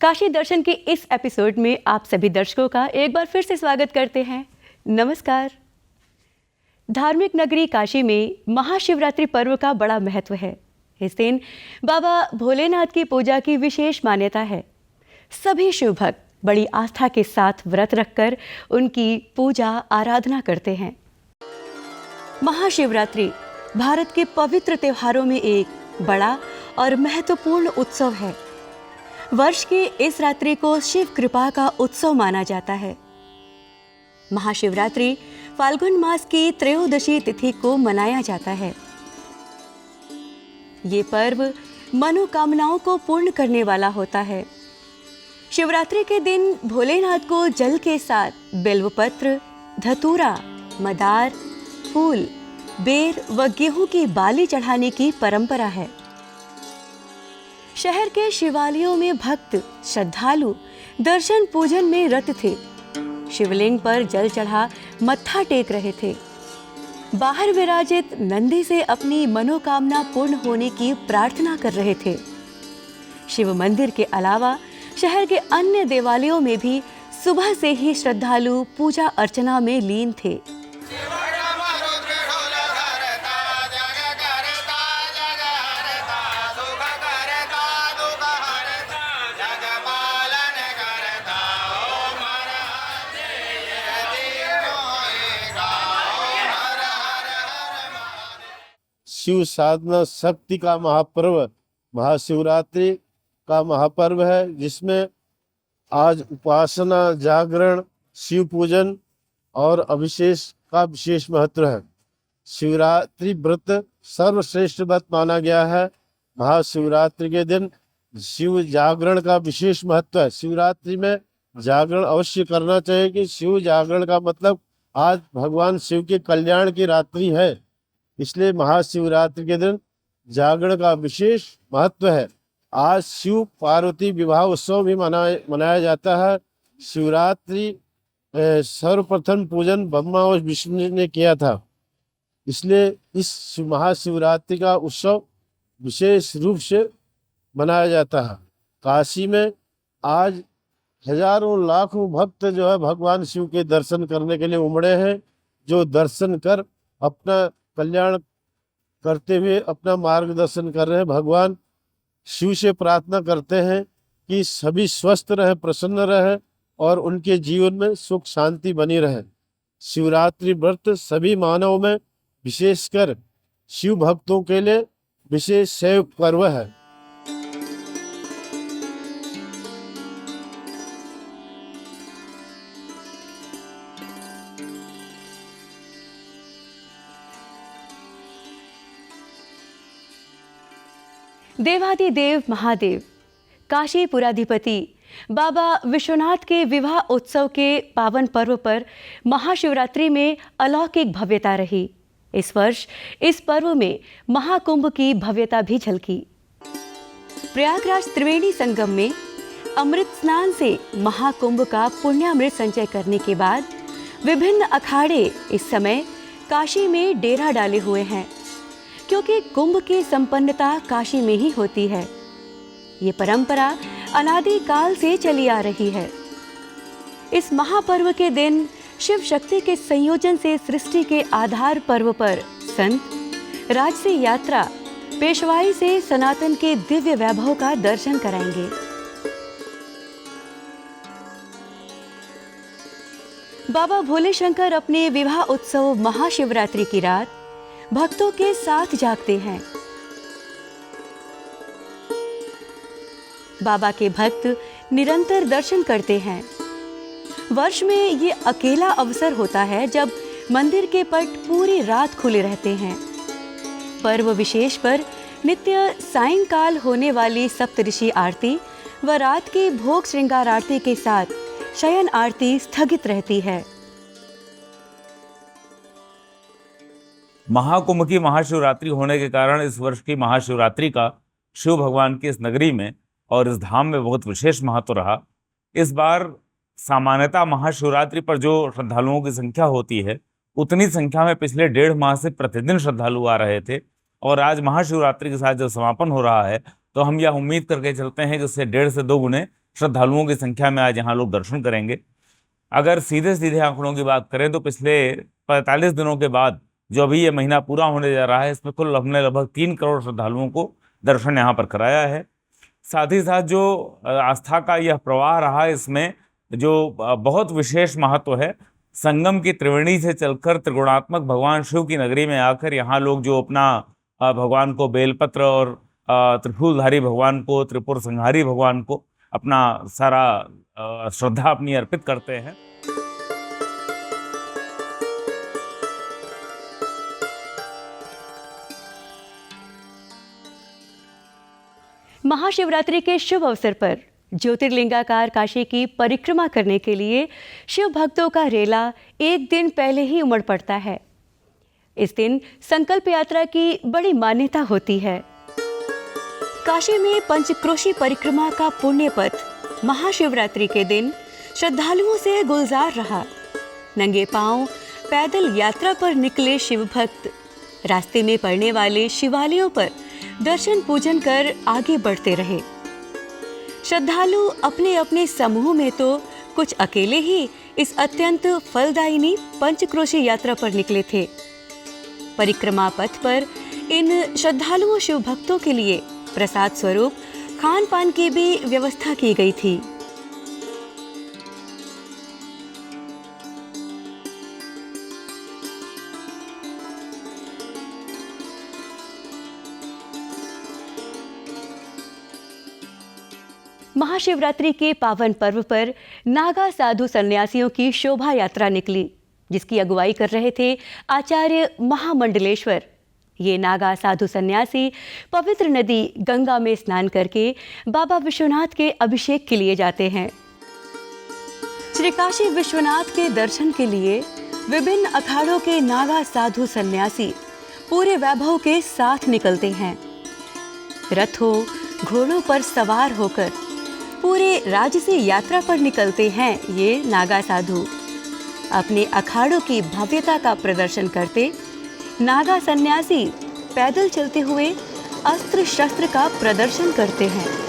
काशी दर्शन के इस एपिसोड में आप सभी दर्शकों का एक बार फिर से स्वागत करते हैं। नमस्कार। धार्मिक नगरी काशी में महाशिवरात्रि पर्व का बड़ा महत्व है। इस दिन बाबा भोलेनाथ की पूजा की विशेष मान्यता है। सभी शिव भक्त बड़ी आस्था के साथ व्रत रखकर उनकी पूजा आराधना करते हैं। महाशिवरात्रि भारत के पवित्र त्योहारों में एक बड़ा और महत्वपूर्ण उत्सव है। वर्ष की इस रात्रि को शिव कृपा का उत्सव माना जाता है। महाशिवरात्रि फाल्गुन मास की त्रयोदशी तिथि को मनाया जाता है। ये पर्व मनोकामनाओं को पूर्ण करने वाला होता है। शिवरात्रि के दिन भोलेनाथ को जल के साथ बेलवपत्र, धतूरा, मदार, फूल, बेर व गेहूं की बाली चढ़ाने की परंपरा है। शहर के शिवालयों में भक्त श्रद्धालु दर्शन पूजन में रत थे। शिवलिंग पर जल चढ़ा मत्था टेक रहे थे। बाहर विराजित नंदी से अपनी मनोकामना पूर्ण होने की प्रार्थना कर रहे थे। शिव मंदिर के अलावा शहर के अन्य देवालयों में भी सुबह से ही श्रद्धालु पूजा अर्चना में लीन थे। शिव साधना शक्ति का महापर्व महाशिवरात्रि का महापर्व है, जिसमें आज उपासना, जागरण, शिव पूजन और अभिषेक का विशेष महत्व है। शिवरात्रि व्रत सर्वश्रेष्ठ व्रत माना गया है। महाशिवरात्रि के दिन शिव जागरण का विशेष महत्व है। शिवरात्रि में जागरण अवश्य करना चाहिए कि शिव जागरण का मतलब आज भगवान शिव के कल्याण की रात्रि है, इसलिए महाशिवरात्रि के दिन जागरण का विशेष महत्व है। आज शिव पार्वती विवाह उत्सव भी मनाया जाता है। शिवरात्रि सर्वप्रथम पूजन ब्रह्मा और विष्णु ने किया था, इसलिए इस महाशिवरात्रि का उत्सव विशेष रूप से मनाया जाता है। काशी में आज हजारों लाखों भक्त जो है भगवान शिव के दर्शन करने के लिए उमड़े हैं, जो दर्शन कर अपना कल्याण करते हुए अपना मार्गदर्शन कर रहे हैं। भगवान शिव से प्रार्थना करते हैं कि सभी स्वस्थ रहे, प्रसन्न रहे और उनके जीवन में सुख शांति बनी रहे। शिवरात्रि व्रत सभी मानव में विशेषकर शिव भक्तों के लिए विशेष सेव पर्व है। देवादिदेव महादेव काशी पुराधिपति बाबा विश्वनाथ के विवाह उत्सव के पावन पर्व पर महाशिवरात्रि में अलौकिक भव्यता रही। इस वर्ष इस पर्व में महाकुंभ की भव्यता भी झलकी। प्रयागराज त्रिवेणी संगम में अमृत स्नान से महाकुंभ का पुण्यामृत संचय करने के बाद विभिन्न अखाड़े इस समय काशी में डेरा डाले हुए हैं, क्योंकि कुंभ की संपन्नता काशी में ही होती है। ये परंपरा अनादि काल से चली आ रही है। इस महापर्व के दिन शिव शक्ति के संयोजन से सृष्टि के आधार पर्व पर संत राजसी यात्रा पेशवाई से सनातन के दिव्य वैभव का दर्शन कराएंगे। बाबा भोले शंकर अपने विवाह उत्सव महाशिवरात्रि की रात भक्तों के साथ जागते हैं। बाबा के भक्त निरंतर दर्शन करते हैं। वर्ष में ये अकेला अवसर होता है जब मंदिर के पट पूरी रात खुले रहते हैं। पर्व विशेष पर नित्य सायंकाल होने वाली सप्तऋषि आरती व रात की भोग श्रृंगार आरती के साथ शयन आरती स्थगित रहती है। महाकुंभ की महाशिवरात्रि होने के कारण इस वर्ष की महाशिवरात्रि का शिव भगवान की इस नगरी में और इस धाम में बहुत विशेष महत्व रहा। इस बार सामान्यतः महाशिवरात्रि पर जो श्रद्धालुओं की संख्या होती है, उतनी संख्या में पिछले 1.5 माह से प्रतिदिन श्रद्धालु आ रहे थे, और आज महाशिवरात्रि के साथ जब समापन हो रहा है तो हम यह उम्मीद करके चलते हैं कि उससे 1.5 से 2 गुने श्रद्धालुओं की संख्या में आज यहाँ लोग दर्शन करेंगे। अगर सीधे सीधे आंकड़ों की बात करें तो पिछले 45 दिनों के बाद जो अभी ये महीना पूरा होने जा रहा है, इसमें कुल हमने लगभग 3 करोड़ श्रद्धालुओं को दर्शन यहाँ पर कराया है। साथ ही साथ जो आस्था का यह प्रवाह रहा, इसमें जो बहुत विशेष महत्व है, संगम की त्रिवेणी से चलकर त्रिगुणात्मक भगवान शिव की नगरी में आकर यहाँ लोग जो अपना भगवान को बेलपत्र और त्रिशूलधारी भगवान को, त्रिपुर संहारी भगवान को अपना सारा श्रद्धा अपनी अर्पित करते हैं। महाशिवरात्रि के शुभ अवसर पर ज्योतिर्लिंगाकार काशी की परिक्रमा करने के लिए शिव भक्तों का रेला एक दिन पहले ही उमड़ पड़ता है। इस दिन संकल्प यात्रा की बड़ी मान्यता होती है। काशी में पंचक्रोशी परिक्रमा का पुण्य पथ महाशिवरात्रि के दिन श्रद्धालुओं से गुलजार रहा। नंगे पांव पैदल यात्रा पर निकले शिव भक्त रास्ते में पड़ने वाले शिवालयों पर दर्शन पूजन कर आगे बढ़ते रहे। श्रद्धालु अपने अपने समूह में तो कुछ अकेले ही इस अत्यंत फलदायिनी पंचक्रोशी यात्रा पर निकले थे। परिक्रमा पथ पर इन श्रद्धालुओं शिव भक्तों के लिए प्रसाद स्वरूप खान पान की भी व्यवस्था की गई थी। महाशिवरात्रि के पावन पर्व पर नागा साधु सन्यासियों की शोभा यात्रा निकली, जिसकी अगुवाई कर रहे थे आचार्य महामंडलेश्वर। ये नागा साधु सन्यासी पवित्र नदी गंगा में स्नान करके बाबा विश्वनाथ के अभिषेक के लिए जाते हैं। श्री काशी विश्वनाथ के दर्शन के लिए विभिन्न अखाड़ों के नागा साधु सन्यासी पूरे वैभव के साथ निकलते हैं। रथों घोड़ों पर सवार होकर पूरे राज्य से यात्रा पर निकलते हैं ये नागा साधु। अपने अखाड़ों की भव्यता का प्रदर्शन करते नागा सन्यासी पैदल चलते हुए अस्त्र शस्त्र का प्रदर्शन करते हैं।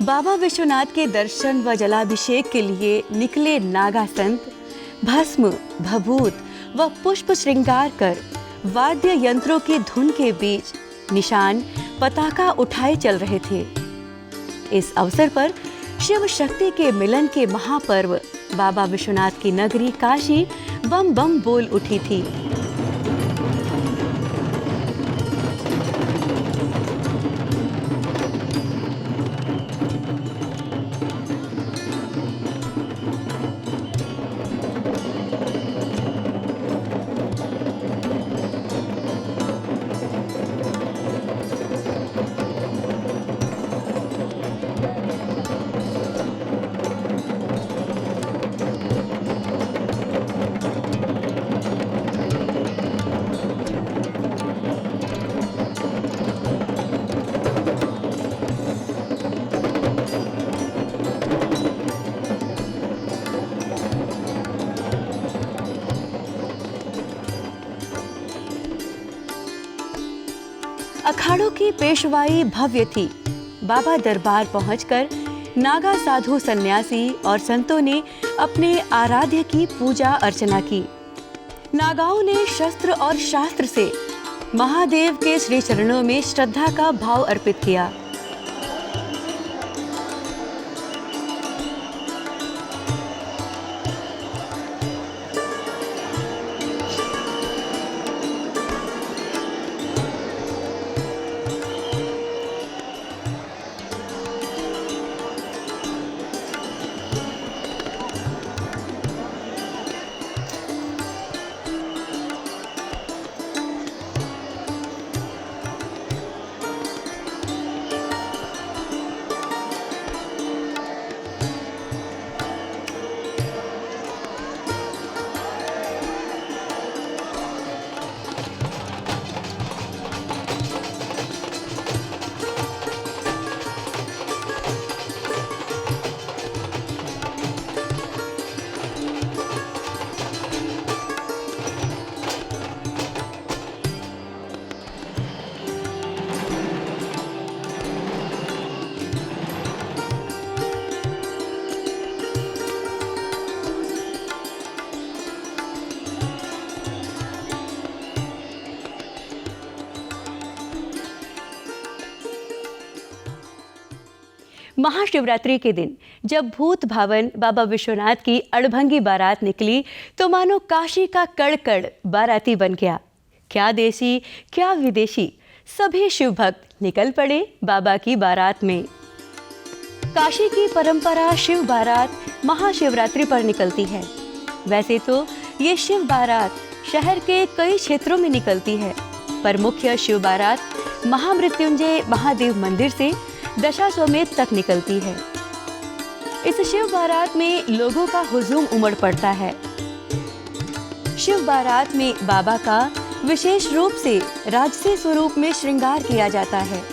बाबा विश्वनाथ के दर्शन व जलाभिषेक के लिए निकले नागा संत भस्म, भभूत व पुष्प श्रृंगार कर वाद्य यंत्रों की धुन के बीच निशान पताका उठाए चल रहे थे। इस अवसर पर शिव शक्ति के मिलन के महापर्व बाबा विश्वनाथ की नगरी काशी बम बम बोल उठी थी। अखाड़ों की पेशवाई भव्य थी। बाबा दरबार पहुंचकर नागा साधु सन्यासी और संतों ने अपने आराध्य की पूजा अर्चना की। नागाओं ने शस्त्र और शास्त्र से महादेव के श्री चरणों में श्रद्धा का भाव अर्पित किया। महाशिवरात्रि के दिन जब भूत भावन बाबा विश्वनाथ की अड़भंगी बारात निकली तो मानो काशी का कड़ कड़ बाराती बन गया। क्या देशी क्या विदेशी सभी शिव भक्त निकल पड़े बाबा की बारात में। काशी की परंपरा शिव बारात महाशिवरात्रि पर निकलती है। वैसे तो ये शिव बारात शहर के कई क्षेत्रों में निकलती है, पर मुख्य शिव बारात महामृत्युंजय महादेव मंदिर से दशाश्वमेध तक निकलती है। इस शिव बारात में लोगों का हुजूम उमड़ पड़ता है। शिव बारात में बाबा का विशेष रूप से राजसी स्वरूप में श्रृंगार किया जाता है।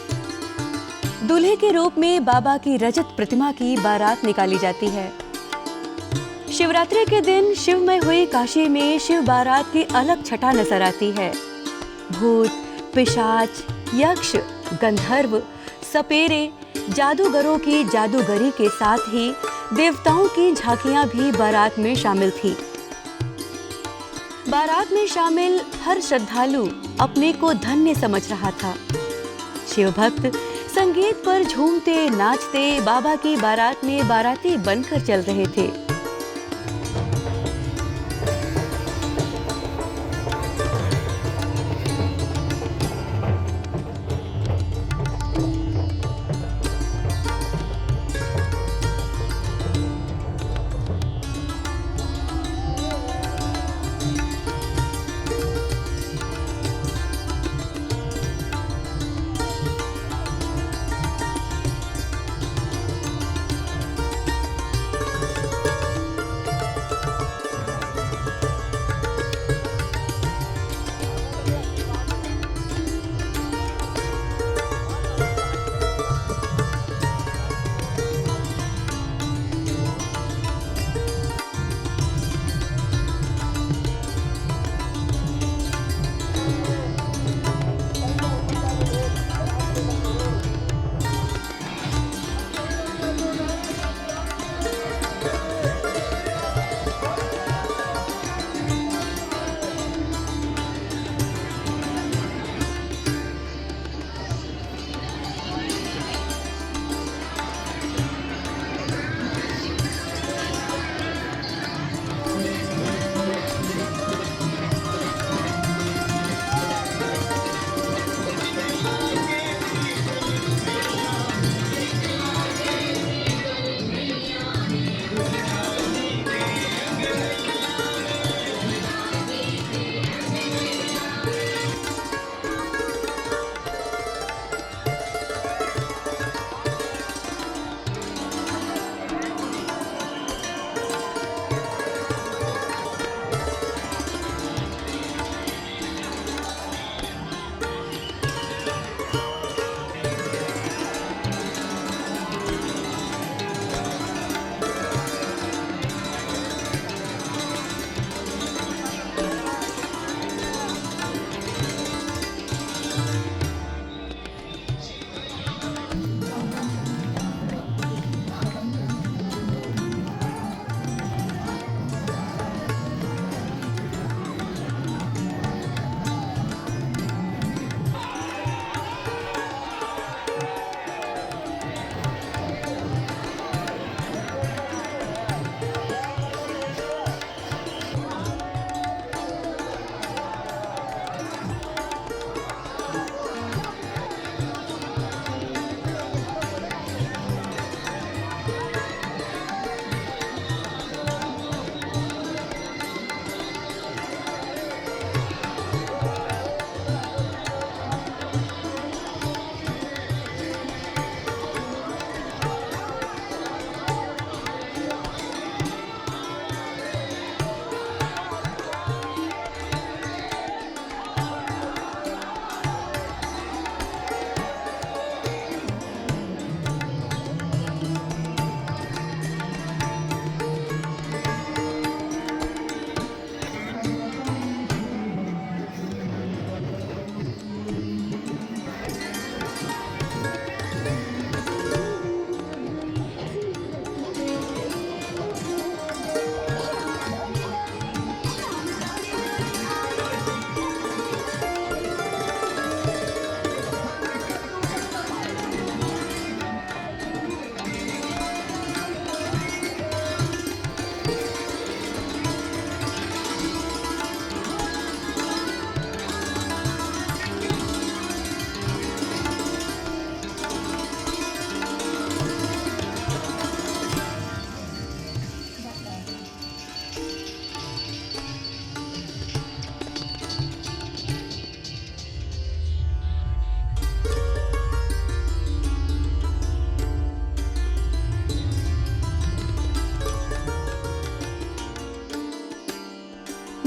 दूल्हे के रूप में बाबा की रजत प्रतिमा की बारात निकाली जाती है। शिवरात्रि के दिन शिवमय हुई काशी में शिव बारात की अलग छटा नजर आती है। भूत, पिशाच, यक्ष, गंधर्व, सपेरे, जादूगरों की जादूगरी के साथ ही देवताओं की झांकियां भी बारात में शामिल थी। बारात में शामिल हर श्रद्धालु अपने को धन्य समझ रहा था। शिव भक्त संगीत पर झूमते नाचते बाबा की बारात में बाराती बनकर चल रहे थे।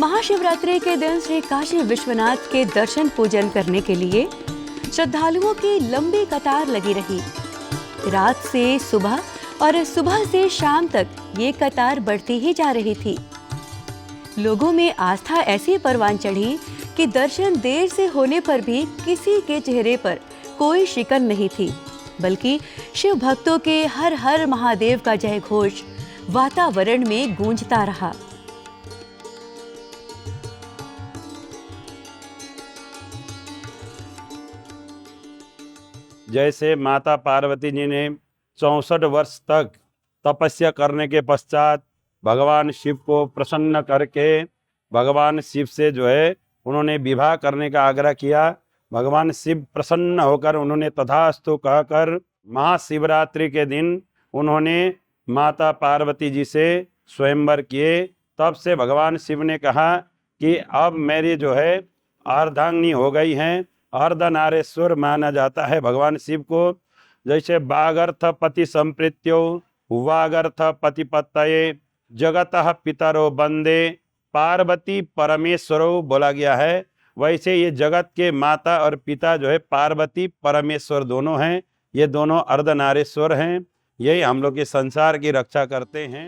महाशिवरात्रि के दिन श्री काशी विश्वनाथ के दर्शन पूजन करने के लिए श्रद्धालुओं की लंबी कतार लगी रही। रात से सुबह और सुबह से शाम तक ये कतार बढ़ती ही जा रही थी। लोगों में आस्था ऐसी परवान चढ़ी कि दर्शन देर से होने पर भी किसी के चेहरे पर कोई शिकन नहीं थी, बल्कि शिव भक्तों के हर हर महादेव का जय घोष वातावरण में गूंजता रहा। जैसे माता पार्वती जी ने 64 वर्ष तक तपस्या करने के पश्चात भगवान शिव को प्रसन्न करके भगवान शिव से जो है उन्होंने विवाह करने का आग्रह किया। भगवान शिव प्रसन्न होकर उन्होंने तथास्तु कहकर महाशिवरात्रि के दिन उन्होंने माता पार्वती जी से स्वयंवर किए। तब से भगवान शिव ने कहा कि अब मेरी जो है अर्धांगिनी हो गई हैं। अर्धनारेश्वर माना जाता है भगवान शिव को। जैसे वागर्थ पति संप्रीत्यो वागर्थ पतिपत्तये जगतः पितरो वंदे पार्वती परमेश्वरो बोला गया है। वैसे ये जगत के माता और पिता जो है पार्वती परमेश्वर दोनों हैं। ये दोनों अर्धनारेश्वर हैं। यही हम लोग के संसार की रक्षा करते हैं।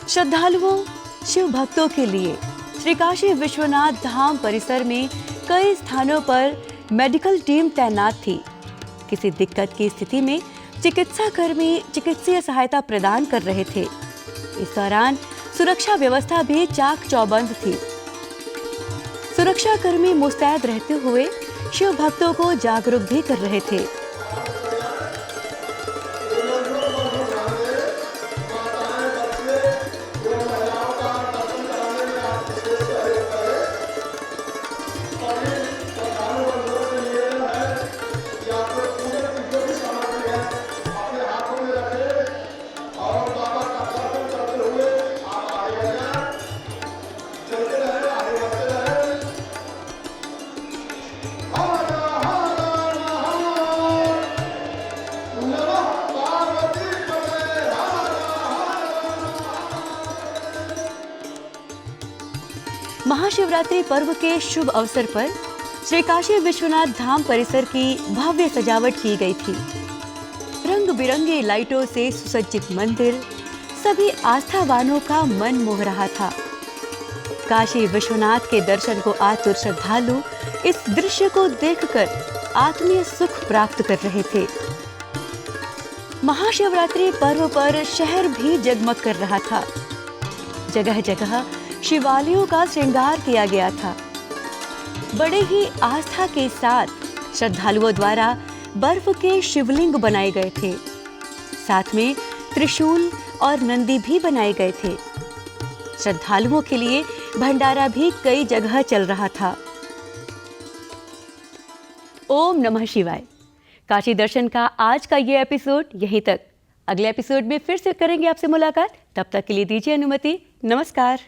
श्रद्धालुओं, शिव भक्तों के लिए श्री काशी विश्वनाथ धाम परिसर में कई स्थानों पर मेडिकल टीम तैनात थी। किसी दिक्कत की स्थिति में चिकित्सा कर्मी चिकित्सीय सहायता प्रदान कर रहे थे। इस दौरान सुरक्षा व्यवस्था भी चाक चौबंद थी। सुरक्षा कर्मी मुस्तैद रहते हुए शिव भक्तों को जागरूक भी कर रहे थे। महाशिवरात्रि पर्व के शुभ अवसर पर श्री काशी विश्वनाथ धाम परिसर की भव्य सजावट की गई थी। रंग बिरंगे लाइटों से सुसज्जित मंदिर सभी आस्थावानों का मन मोह रहा था। काशी विश्वनाथ के दर्शन को आतुर श्रद्धालु इस दृश्य को देखकर आत्मीय सुख प्राप्त कर रहे थे। महाशिवरात्रि पर्व पर शहर भी जगमग कर रहा था। जगह जगह शिवालयों का श्रृंगार किया गया था। बड़े ही आस्था के साथ श्रद्धालुओं द्वारा बर्फ के शिवलिंग बनाए गए थे। साथ में त्रिशूल और नंदी भी बनाए गए थे। श्रद्धालुओं के लिए भंडारा भी कई जगह चल रहा था। ओम नमः शिवाय। काशी दर्शन का आज का ये एपिसोड यहीं तक। अगले एपिसोड में फिर से करेंगे आपसे मुलाकात। तब तक के लिए दीजिए अनुमति। नमस्कार।